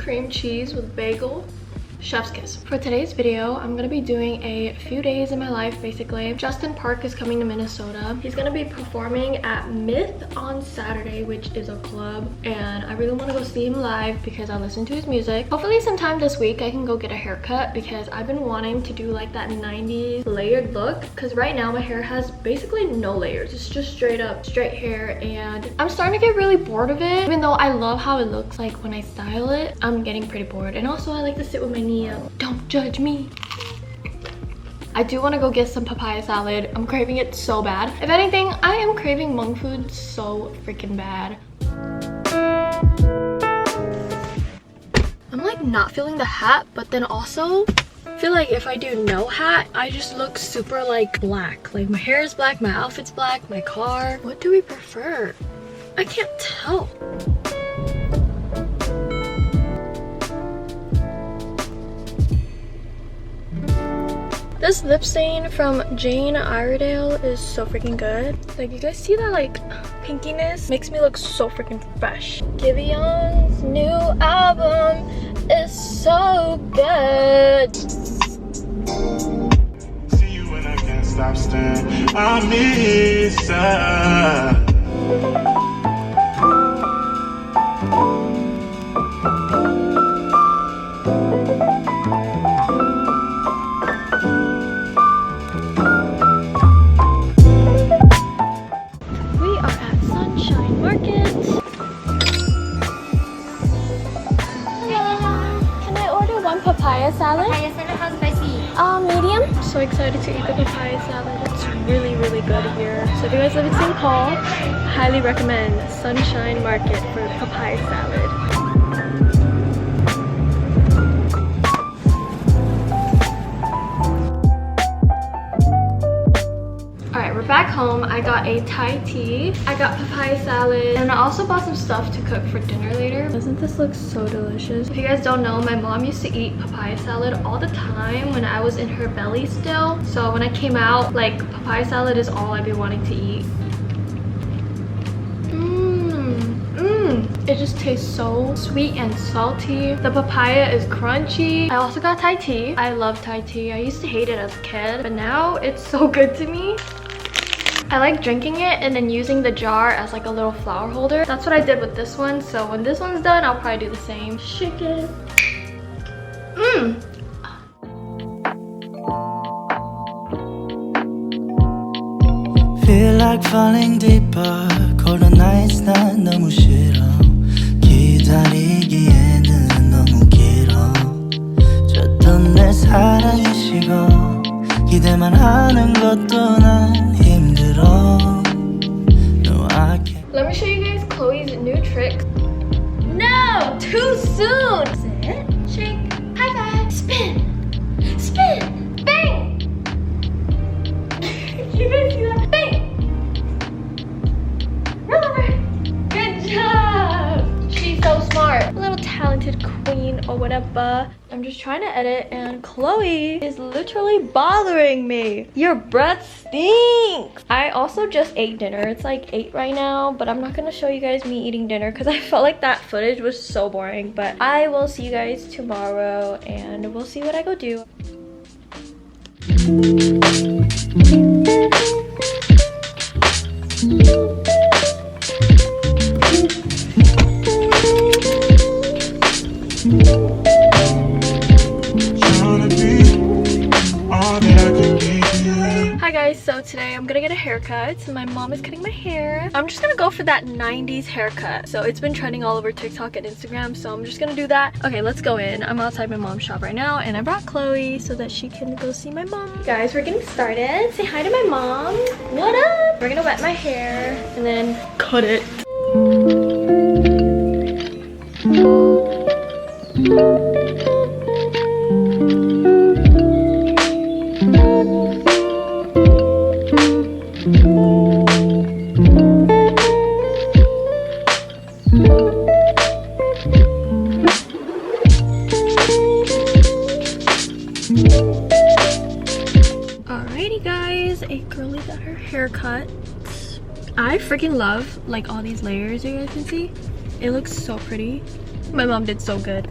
cream cheese with bagel. Chef's kiss. For today's video, I'm gonna be doing a few days in my life basically. Justin Park is coming to Minnesota. He's gonna be performing at Myth on Saturday, which is a club, and I really want to go see him live because I listen to his music. Hopefully sometime this week I can go get a haircut because I've been wanting to do like that 90s layered look, because right now my hair has basically no layers. It's just straight up straight hair, and I'm starting to get really bored of it. Even though I love how it looks like when I style it, I'm getting pretty bored. And also I like to sit with my knee up. Don't judge me. I do want to go get some papaya salad. I'm craving it so bad. If anything, I am craving Hmong food so freaking bad. I'm like not feeling the hat, but then also I feel like if I do no hat, I just look super like black. Like my hair is black, my outfit's black, my car. What do we prefer? I can't tell. This lip stain from Jane Iredale is so freaking good. Like, you guys see that like pinkiness? Makes me look so freaking fresh. Givion's new album is so good. See you when I can't stop staring. I miss her. Papaya salad? Papaya salad, how spicy? Medium. So excited to eat the papaya salad. It's really, really good here. So if you guys live in St. Paul, highly recommend Sunshine Market for papaya salad. Alright, we're back home. I got a Thai tea. I got papaya salad. And I also bought some stuff to cook for dinner later. Doesn't this look so delicious? If you guys don't know, my mom used to eat papaya salad all the time when I was in her belly still. So when I came out, like, papaya salad is all I'd be wanting to eat. It just tastes so sweet and salty. The papaya is crunchy. I also got Thai tea. I love Thai tea. I used to hate it as a kid, but now it's so good to me. I like drinking it and then using the jar as like a little flower holder. That's what I did with this one. So when this one's done, I'll probably do the same. Shake it. Feel like falling deeper. Cold nights 난 너무 싫어. 기다리기에는 너무 길어. 줬던 내 사랑이 식어. 기대만 하는 것도 난 힘들어. No, I can't. Let me show you guys Chloe's new trick. No, too soon. Sit, shake, high five, spin, spin, bang. You guys see that? Bang. Roll over. Good job. She's so smart. A little talented queen or whatever. I'm just trying to edit and Chloe is literally bothering me. Your breath stinks. I also just ate dinner. It's like 8 right now, but I'm not gonna show you guys me eating dinner because I felt like that footage was so boring. But I will see you guys tomorrow and we'll see what I go do. Hi guys, so today I'm gonna get a haircut. So my mom is cutting my hair. I'm just gonna go for that 90s haircut. So it's been trending all over TikTok and Instagram, so I'm just gonna do that. Okay, let's go in. I'm outside my mom's shop right now and I brought Chloe so that she can go see my mom. Guys, we're getting started. Say hi to my mom. What up? We're gonna wet my hair and then cut it. Alrighty guys, a girlie got her hair cut. I freaking love like all these layers you guys can see. It looks so pretty. My mom did so good.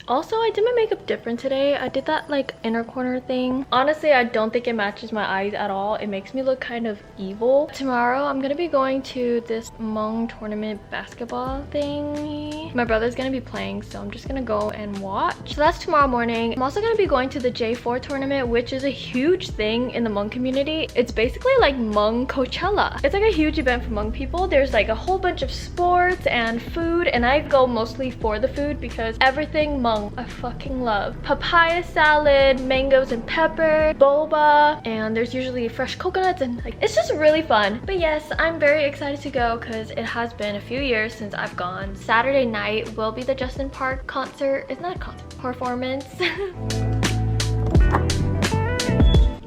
Also, I did my makeup different today. I did that like inner corner thing. Honestly, I don't think it matches my eyes at all. It makes me look kind of evil. Tomorrow, I'm gonna be going to this Hmong tournament basketball thing. My brother's gonna be playing, so I'm just gonna go and watch. So that's tomorrow morning. I'm also gonna be going to the J4 tournament, which is a huge thing in the Hmong community. It's basically like Hmong Coachella. It's like a huge event for Hmong people. There's like a whole bunch of sports and food, and I go mostly for the food because everything Hmong I fucking love. Papaya salad, mangoes and pepper, boba, and there's usually fresh coconuts, and like it's just really fun. But yes, I'm very excited to go because it has been a few years since I've gone. Saturday night will be the Justin Park concert. It's not a concert, performance.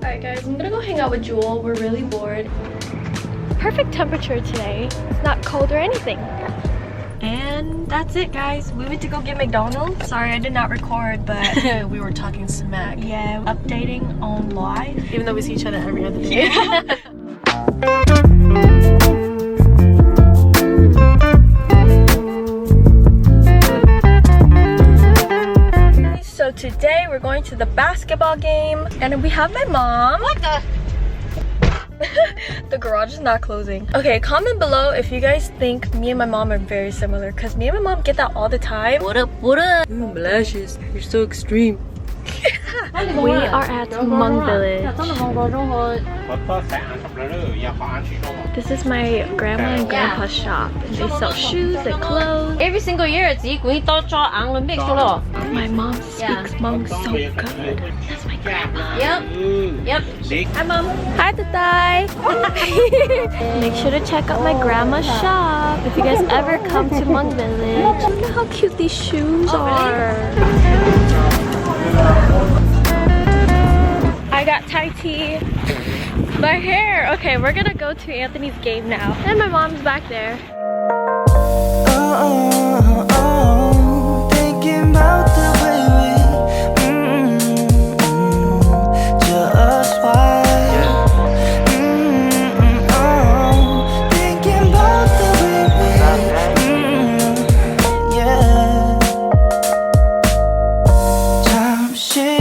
Alright guys, I'm gonna go hang out with Jewel. We're really bored. Perfect temperature today. It's not cold or anything. And that's it, guys. We went to go get McDonald's. Sorry I did not record, but we were talking smack. yeah, updating on live. Even though we see each other every other day. So today we're going to the basketball game, and we have my mom. What the? The garage is not closing. Okay, comment below if you guys think me and my mom are very similar, because me and my mom get that all the time. What up, what up? Ooh, my lashes. You're so extreme. We are at Hmong Village. This is my grandma and grandpa's shop. And they sell shoes and clothes. Every single year, my My mom speaks Hmong so good. That's my grandma. Yep. Hi, Mom. Hi, Tatay. Make sure to check out my grandma's shop if you guys ever come to Hmong Village. Look at how cute these shoes are. I got Thai tea. My hair. Okay, we're gonna go to Anthony's game now. And my mom's back there. Thinking about the way we just why. Thinking about the way we yeah. 잠시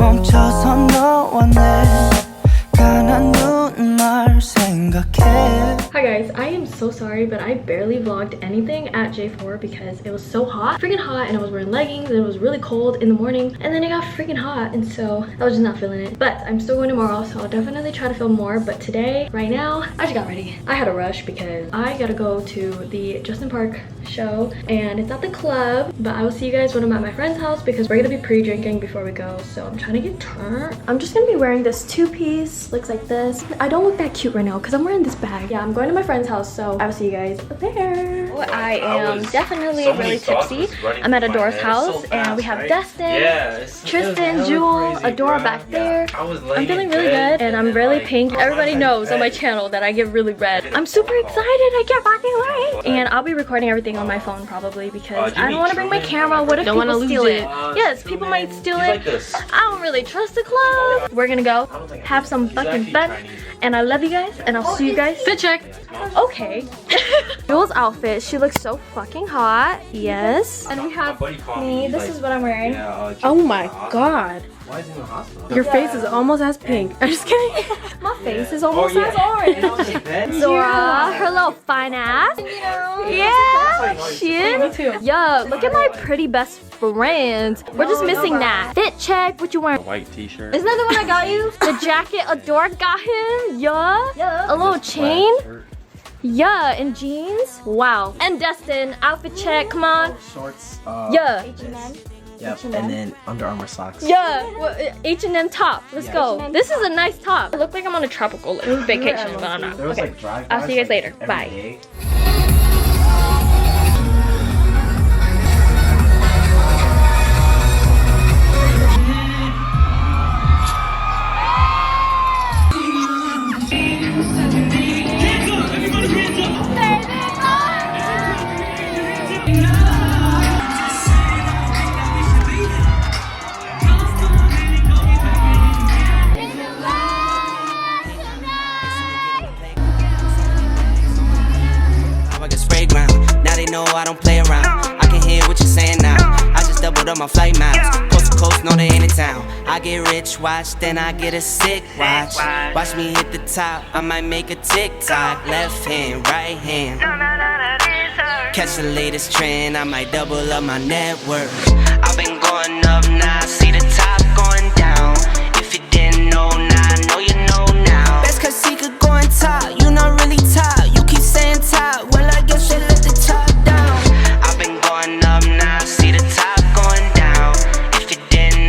멈춰서 너와 내 가난 눈말 생각해. Hi guys, I am so sorry, but I barely vlogged anything at J4 because it was so hot, freaking hot, and I was wearing leggings and it was really cold in the morning, and then it got freaking hot, and so I was just not feeling it. But I'm still going tomorrow, so I'll definitely try to film more. But today, right now, I just got ready. I had to rush because I gotta go to the Justin Park show, and it's at the club, but I will see you guys when I'm at my friend's house because we're gonna be pre-drinking before we go, so I'm trying to get turned. I'm just gonna be wearing this two-piece, looks like this. I don't look that cute right now because I'm wearing this bag. Yeah, I'm going to my friend's house, so I will see you guys there. I am definitely really tipsy. I'm at Adora's house, and we have Destin, Tristan, Jewel, Adora back there. I'm feeling really good, and I'm really pink. Everybody knows on my channel that I get really red. I'm super excited. I get fucking right. And I'll be recording everything on my phone probably because I don't want to bring my camera. What if people steal it? Yes, people might steal it. I don't really trust the club. We're gonna go have some fucking fun, and I love you guys, and I'll see you guys. Fit check. Okay. Jewel's outfit, she looks so fucking hot. Yes. And we have me. This is what I'm wearing. Oh my god. Why is he in the hospital? Your face is almost as pink. I'm just kidding. My face is almost as orange. Zora, her little fine ass. Yeah, she is. Me too. Yo, look at my pretty best friends. We're just missing that. Fit check. What you wearing? White t-shirt. Isn't that the one I got you? The jacket Adora got him. Yeah. A little chain. Yeah, and jeans. Wow. And Destin, outfit check. Come on. Shorts. Yeah. Yep. And then Under Armour socks. Yeah, H&M top. Let's go. This is a nice top. I look like I'm on a tropical vacation, but I'm not. There was Okay. like drive-bys, I'll see you guys like, later. every Bye. day. know I don't play around. I can hear what you're saying now. I just doubled up my flight miles. Coast to coast, know they ain't in town. I get rich, watch, then I get a sick watch. Watch me hit the top, I might make a TikTok. Left hand, right hand. Catch the latest trend, I might double up my net worth. I've been going up, now I see the top going down. If you didn't know, now I know you know now. Best cause he could